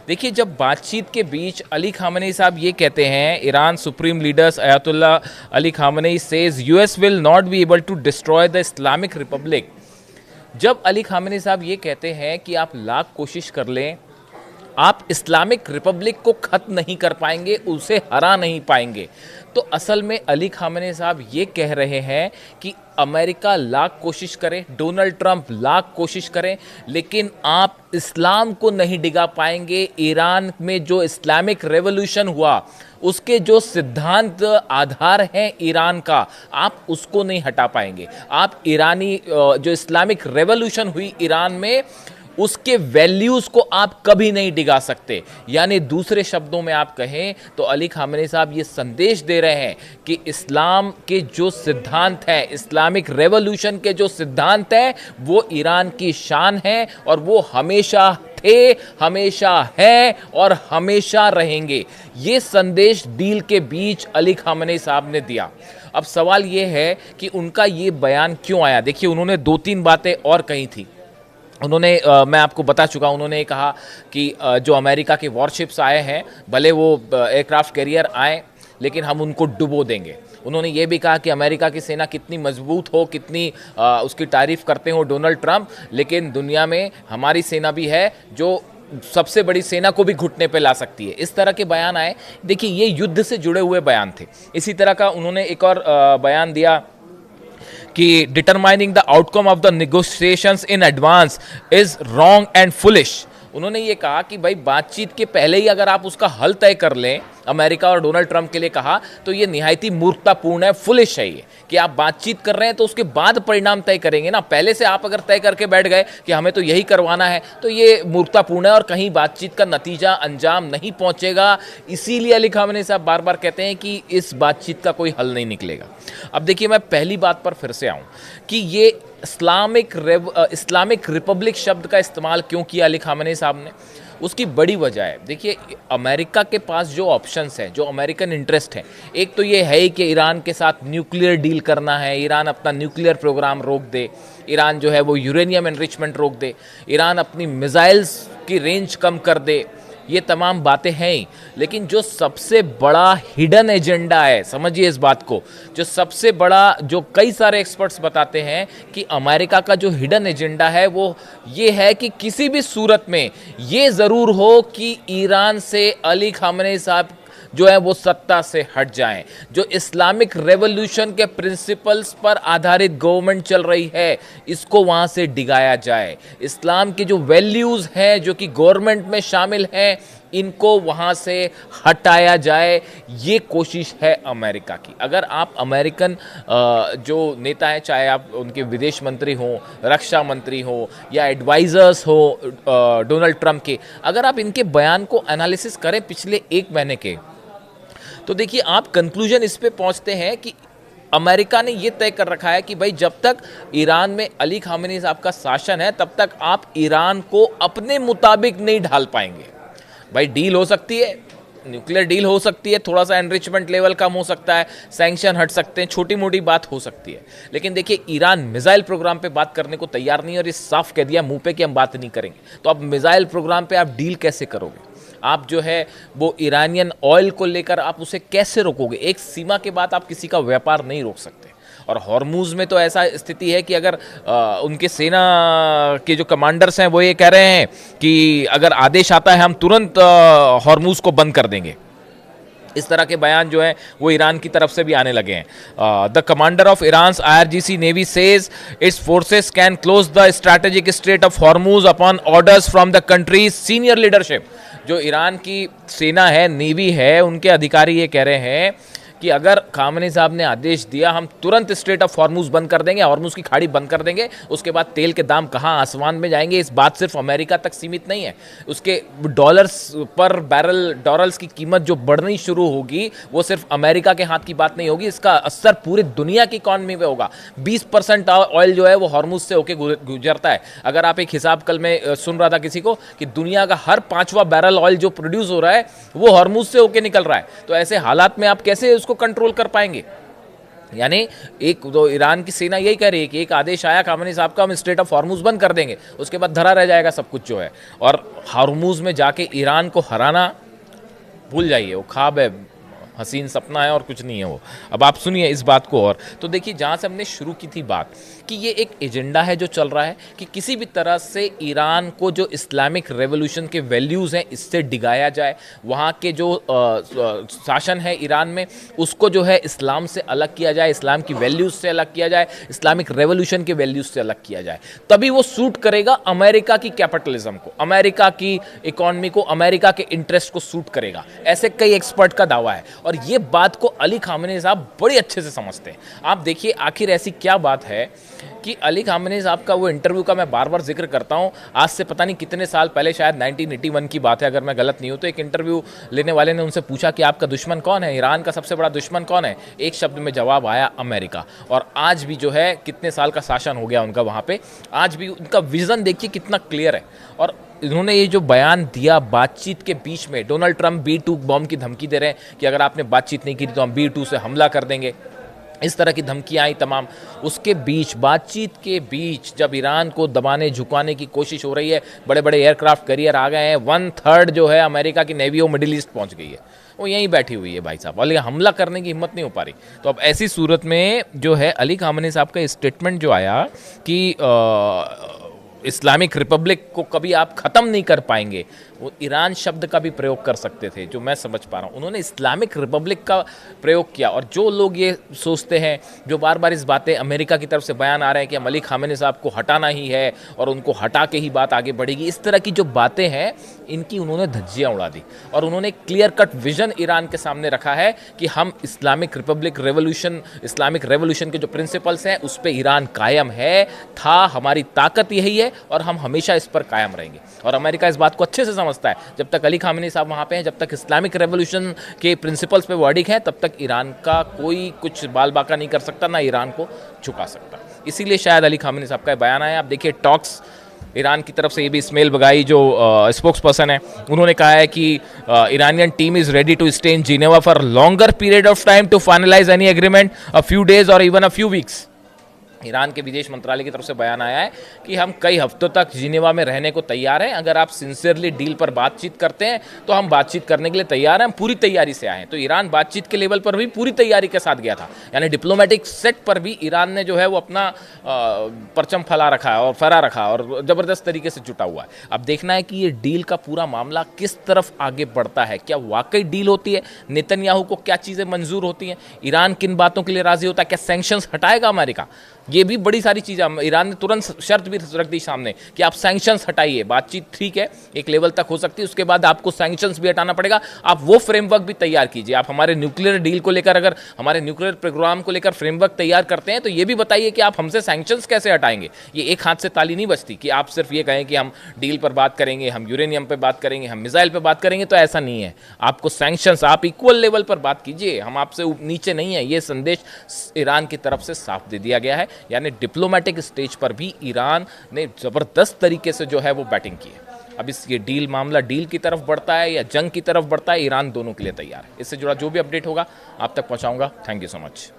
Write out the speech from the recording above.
देखिए, जब बातचीत के बीच अली खामनेई साहब ये कहते हैं, Iran supreme leaders Ayatollah Ali Khamenei says US will not be able to destroy the Islamic Republic. जब अली खामनेई साहब ये कहते हैं कि आप लाख कोशिश कर लें, आप इस्लामिक रिपब्लिक को खत्म नहीं कर पाएंगे, उसे हरा नहीं पाएंगे, तो असल में अली खामनेई साहब ये कह रहे हैं कि अमेरिका लाख कोशिश करे, डोनाल्ड ट्रंप लाख कोशिश करें, लेकिन आप इस्लाम को नहीं डिगा पाएंगे। ईरान में जो इस्लामिक रेवोल्यूशन हुआ, उसके जो सिद्धांत आधार हैं ईरान का, आप उसको नहीं हटा पाएंगे। आप ईरानी जो इस्लामिक रेवोल्यूशन हुई ईरान में, उसके वैल्यूज़ को आप कभी नहीं डिगा सकते। यानी दूसरे शब्दों में आप कहें तो अली खामनेई साहब ये संदेश दे रहे हैं कि इस्लाम के जो सिद्धांत हैं, इस्लामिक रेवोल्यूशन के जो सिद्धांत हैं, वो ईरान की शान है और वो हमेशा थे, हमेशा हैं और हमेशा रहेंगे। ये संदेश डील के बीच अली खामनेई साहब ने दिया। अब सवाल ये है कि उनका ये बयान क्यों आया। देखिए, उन्होंने 2-3 बातें और कही थी। उन्होंने मैं आपको बता चुका, उन्होंने कहा कि जो अमेरिका के वॉरशिप्स आए हैं, भले वो एयरक्राफ्ट कैरियर आए, लेकिन हम उनको डुबो देंगे। उन्होंने ये भी कहा कि अमेरिका की सेना कितनी मजबूत हो, कितनी उसकी तारीफ करते हो डोनाल्ड ट्रंप, लेकिन दुनिया में हमारी सेना भी है जो सबसे बड़ी सेना को भी घुटने पे ला सकती है। इस तरह के बयान आए। देखिए, ये युद्ध से जुड़े हुए बयान थे। इसी तरह का उन्होंने एक और बयान दिया कि determining the outcome of the negotiations in advance is wrong and foolish. उन्होंने ये कहा कि भाई, बातचीत के पहले ही अगर आप उसका हल तय कर लें, अमेरिका और डोनाल्ड ट्रंप के लिए कहा, तो ये निहायत ही मूर्खतापूर्ण है, फुलिश है ये, कि आप बातचीत कर रहे हैं तो उसके बाद परिणाम तय करेंगे ना। पहले से आप अगर तय करके बैठ गए कि हमें तो यही करवाना है, तो ये मूर्खतापूर्ण है और कहीं बातचीत का नतीजा अंजाम नहीं पहुंचेगा। इसीलिए अली खामनेई साहब बार बार कहते हैं कि इस बातचीत का कोई हल नहीं निकलेगा। अब देखिए, मैं पहली बात पर फिर से आऊं कि ये इस्लामिक रिपब्लिक शब्द का इस्तेमाल क्यों किया अली खामनेई साहब ने। उसकी बड़ी वजह है। देखिए, अमेरिका के पास जो ऑप्शंस हैं, जो अमेरिकन इंटरेस्ट हैं, एक तो ये है कि ईरान के साथ न्यूक्लियर डील करना है, ईरान अपना न्यूक्लियर प्रोग्राम रोक दे, ईरान जो है वो यूरेनियम एनरिचमेंट रोक दे, ईरान अपनी मिसाइल्स की रेंज कम कर दे। ये तमाम बातें हैं ही, लेकिन जो सबसे बड़ा हिडन एजेंडा है, समझिए इस बात को, जो सबसे बड़ा, जो कई सारे एक्सपर्ट्स बताते हैं कि अमेरिका का जो हिडन एजेंडा है वो ये है कि किसी भी सूरत में ये ज़रूर हो कि ईरान से अली खामनेई साहब जो है वो सत्ता से हट जाएं। जो इस्लामिक रेवोल्यूशन के प्रिंसिपल्स पर आधारित गवर्नमेंट चल रही है, इसको वहां से डिगाया जाए। इस्लाम की जो वैल्यूज़ हैं, जो कि गवर्नमेंट में शामिल हैं, इनको वहां से हटाया जाए। ये कोशिश है अमेरिका की। अगर आप अमेरिकन जो नेता हैं, चाहे आप उनके विदेश मंत्री हों, रक्षा मंत्री हों या एडवाइजर्स हो डोनाल्ड ट्रंप के, अगर आप इनके बयान को एनालिसिस करें पिछले 1 महीने के, तो देखिए, आप कंक्लूजन इस पे पहुंचते हैं कि अमेरिका ने ये तय कर रखा है कि भाई, जब तक ईरान में अली खामनेई साहब का शासन है, तब तक आप ईरान को अपने मुताबिक नहीं ढाल पाएंगे। भाई, डील हो सकती है, न्यूक्लियर डील हो सकती है, थोड़ा सा एनरिचमेंट लेवल कम हो सकता है, सैंक्शन हट सकते हैं, छोटी मोटी बात हो सकती है, लेकिन देखिए, ईरान मिसाइल प्रोग्राम पे बात करने को तैयार नहीं है और ये साफ कह दिया मुंह पे कि हम बात नहीं करेंगे। तो अब मिसाइल प्रोग्राम पे आप डील कैसे करोगे? आप जो है वो ईरानियन ऑयल को लेकर आप उसे कैसे रोकोगे? एक सीमा के बाद आप किसी का व्यापार नहीं रोक सकते। और हॉर्मूज में तो ऐसा स्थिति है कि अगर उनके सेना के जो कमांडर्स हैं वो ये कह रहे हैं कि अगर आदेश आता है हम तुरंत हॉर्मूज को बंद कर देंगे। इस तरह के बयान जो है वो ईरान की तरफ से भी आने लगे हैं। The commander of Iran's IRGC navy says it's forces can close the strategic straight of Hormuz upon orders from the countries senior leadership. जो ईरान की सेना है, नेवी है, उनके अधिकारी ये कह रहे हैं कि अगर खामनेई साहब ने आदेश दिया हम तुरंत स्ट्रेट ऑफ हॉर्मूज बंद कर देंगे, हॉर्मूज की खाड़ी बंद कर देंगे, उसके बाद तेल के दाम कहाँ आसमान में जाएंगे। इस बात सिर्फ अमेरिका तक सीमित नहीं है, उसके डॉलर्स पर बैरल डॉलर्स की कीमत जो बढ़नी शुरू होगी वो सिर्फ अमेरिका के हाथ की बात नहीं होगी, इसका असर पूरी दुनिया की इकॉनमी पे होगा। 20% ऑयल जो है वो हॉर्मूज से होकर गुजरता है। अगर आप एक हिसाब कल में सुन रहा था किसी को कि दुनिया का हर 5वां बैरल ऑयल जो प्रोड्यूस हो रहा है वो हॉर्मूज से होकर निकल रहा है, तो ऐसे हालात में आप कैसे उसको कंट्रोल कर पाएंगे? यानी एक तो ईरान की सेना यही कह रही है कि एक आदेश आया खामेनी साहब का, हम स्ट्रेट ऑफ हॉर्मुज बंद कर देंगे, उसके बाद धरा रह जाएगा सब कुछ जो है। और हॉर्मुज में जाके ईरान को हराना भूल जाइए, वो ख्वाब है, हसीन सपना है और कुछ नहीं है वो। अब आप सुनिए इस बात को। और तो देखिए, जहाँ से हमने शुरू की थी बात कि ये एक एजेंडा है जो चल रहा है कि किसी भी तरह से ईरान को जो इस्लामिक रेवोल्यूशन के वैल्यूज़ हैं इससे डिगाया जाए, वहाँ के जो शासन है ईरान में उसको जो है इस्लाम से अलग किया जाए, इस्लाम की वैल्यूज़ से अलग किया जाए, इस्लामिक रेवोल्यूशन के वैल्यूज़ से अलग किया जाए। तभी वो सूट करेगा अमेरिका की कैपिटलिज्म को, अमेरिका की इकॉनमी को, अमेरिका के इंटरेस्ट को सूट करेगा, ऐसे कई एक्सपर्ट का दावा है। और ये बात को अली खामेनी साहब बड़ी अच्छे से समझते हैं। आप देखिए आखिर ऐसी क्या बात है कि अली खामेनी साहब का वो इंटरव्यू का मैं बार बार जिक्र करता हूँ, आज से पता नहीं कितने साल पहले, शायद 1981 की बात है अगर मैं गलत नहीं हूँ। तो एक इंटरव्यू लेने वाले ने उनसे पूछा कि आपका दुश्मन कौन है, ईरान का सबसे बड़ा दुश्मन कौन है? एक शब्द में जवाब आया, अमेरिका। और आज भी जो है कितने साल का शासन हो गया उनका वहाँ पे, आज भी उनका विजन देखिए कितना क्लियर है। और इन्होंने ये जो बयान दिया बातचीत के बीच में, डोनाल्ड ट्रंप B2 बॉम्ब की धमकी दे रहे हैं कि अगर आपने बातचीत नहीं की तो हम B2 से हमला कर देंगे, इस तरह की धमकियां आई तमाम। उसके बीच, बातचीत के बीच, जब ईरान को दबाने झुकाने की कोशिश हो रही है, बड़े बड़े एयरक्राफ्ट कैरियर आ गए हैं, 1/3 जो है अमेरिका की नेवी वो मिडिल ईस्ट पहुंच गई है, वो यहीं बैठी हुई है भाई साहब, और हमला करने की हिम्मत नहीं हो पा रही। तो अब ऐसी सूरत में जो है अली खामेनी साहब का स्टेटमेंट जो आया कि इस्लामिक रिपब्लिक को कभी आप ख़त्म नहीं कर पाएंगे, वो ईरान शब्द का भी प्रयोग कर सकते थे, जो मैं समझ पा रहा हूँ। उन्होंने इस्लामिक रिपब्लिक का प्रयोग किया। और जो लोग ये सोचते हैं, जो बार बार इस बातें अमेरिका की तरफ से बयान आ रहे हैं कि हम अली खामेनी साहब को हटाना ही है और उनको हटा के ही बात आगे बढ़ेगी, इस तरह की जो बातें हैं इनकी उन्होंने धज्जियाँ उड़ा दी। और उन्होंने क्लियर कट विजन ईरान के सामने रखा है कि हम Islamic Republic revolution, Islamic revolution के जो प्रिंसिपल्स हैं उस पर ईरान कायम है, था, हमारी ताकत यही है और हम हमेशा इस पर कायम रहेंगे। और अमेरिका इस बात को अच्छे से समझता है, जब तक अली खामेनी साहब वहाँ पे हैं, जब तक इस्लामिक रेवोल्यूशन के प्रिंसिपल्स पे वो अडिग हैं, तब तक ईरान का कोई कुछ बाल बाका नहीं कर सकता, ना ईरान को झुका सकता। इसीलिए शायद अली खामेनी साहब का बयान आया। आप देखिए टॉक्स ईरान की तरफ से, ये भी इस्माइल बगाई जो स्पोक्स पर्सन है, उन्होंने कहा है कि Iranian team is ready to stay in Geneva for longer period of time to finalize any agreement, a few days और even a few weeks. Iran के विदेश मंत्रालय की तरफ से बयान आया है कि हम कई हफ्तों तक जिनेवा में रहने को तैयार हैं, अगर आप सिंसियरली डील पर बातचीत करते हैं तो हम बातचीत करने के लिए तैयार हैं, हम पूरी तैयारी से आए हैं। तो ईरान बातचीत के लेवल पर भी पूरी तैयारी के साथ गया था, यानी डिप्लोमेटिक सेट पर भी ईरान ने जो है वो अपना परचम फैला रखा है और फहरा रखा और ज़बरदस्त तरीके से जुटा हुआ है। अब देखना है कि ये डील का पूरा मामला किस तरफ आगे बढ़ता है, क्या वाकई डील होती है, नेतन्याहू को क्या चीज़ें मंजूर होती हैं, ईरान किन बातों के लिए राजी होता है, क्या सैंक्शंस हटाएगा अमेरिका, ये भी बड़ी सारी चीज़ें। ईरान ने तुरंत शर्त भी रख दी सामने कि आप सैंक्शंस हटाइए, बातचीत ठीक है एक लेवल तक हो सकती है, उसके बाद आपको सैंक्शंस भी हटाना पड़ेगा, आप वो फ्रेमवर्क भी तैयार कीजिए। आप हमारे न्यूक्लियर डील को लेकर, अगर हमारे न्यूक्लियर प्रोग्राम को लेकर फ्रेमवर्क तैयार करते हैं तो ये भी बताइए कि आप हमसे सैंक्शंस कैसे हटाएंगे। ये एक हाथ से ताली नहीं बजती कि आप सिर्फ ये कहें कि हम डील पर बात करेंगे, हम यूरेनियम पर बात करेंगे, हम मिसाइल पर बात करेंगे, तो ऐसा नहीं है। आपको सैंक्शंस, आप इक्वल लेवल पर बात कीजिए, हम आपसे नीचे नहीं है, ये संदेश ईरान की तरफ से साफ दे दिया गया है। यानी डिप्लोमेटिक स्टेज पर भी ईरान ने ज़बरदस्त तरीके से जो है वो बैटिंग की है। अब इस ये डील मामला डील की तरफ बढ़ता है या जंग की तरफ बढ़ता है, ईरान दोनों के लिए तैयार है। इससे जुड़ा जो भी अपडेट होगा आप तक पहुंचाऊंगा। Thank you so much.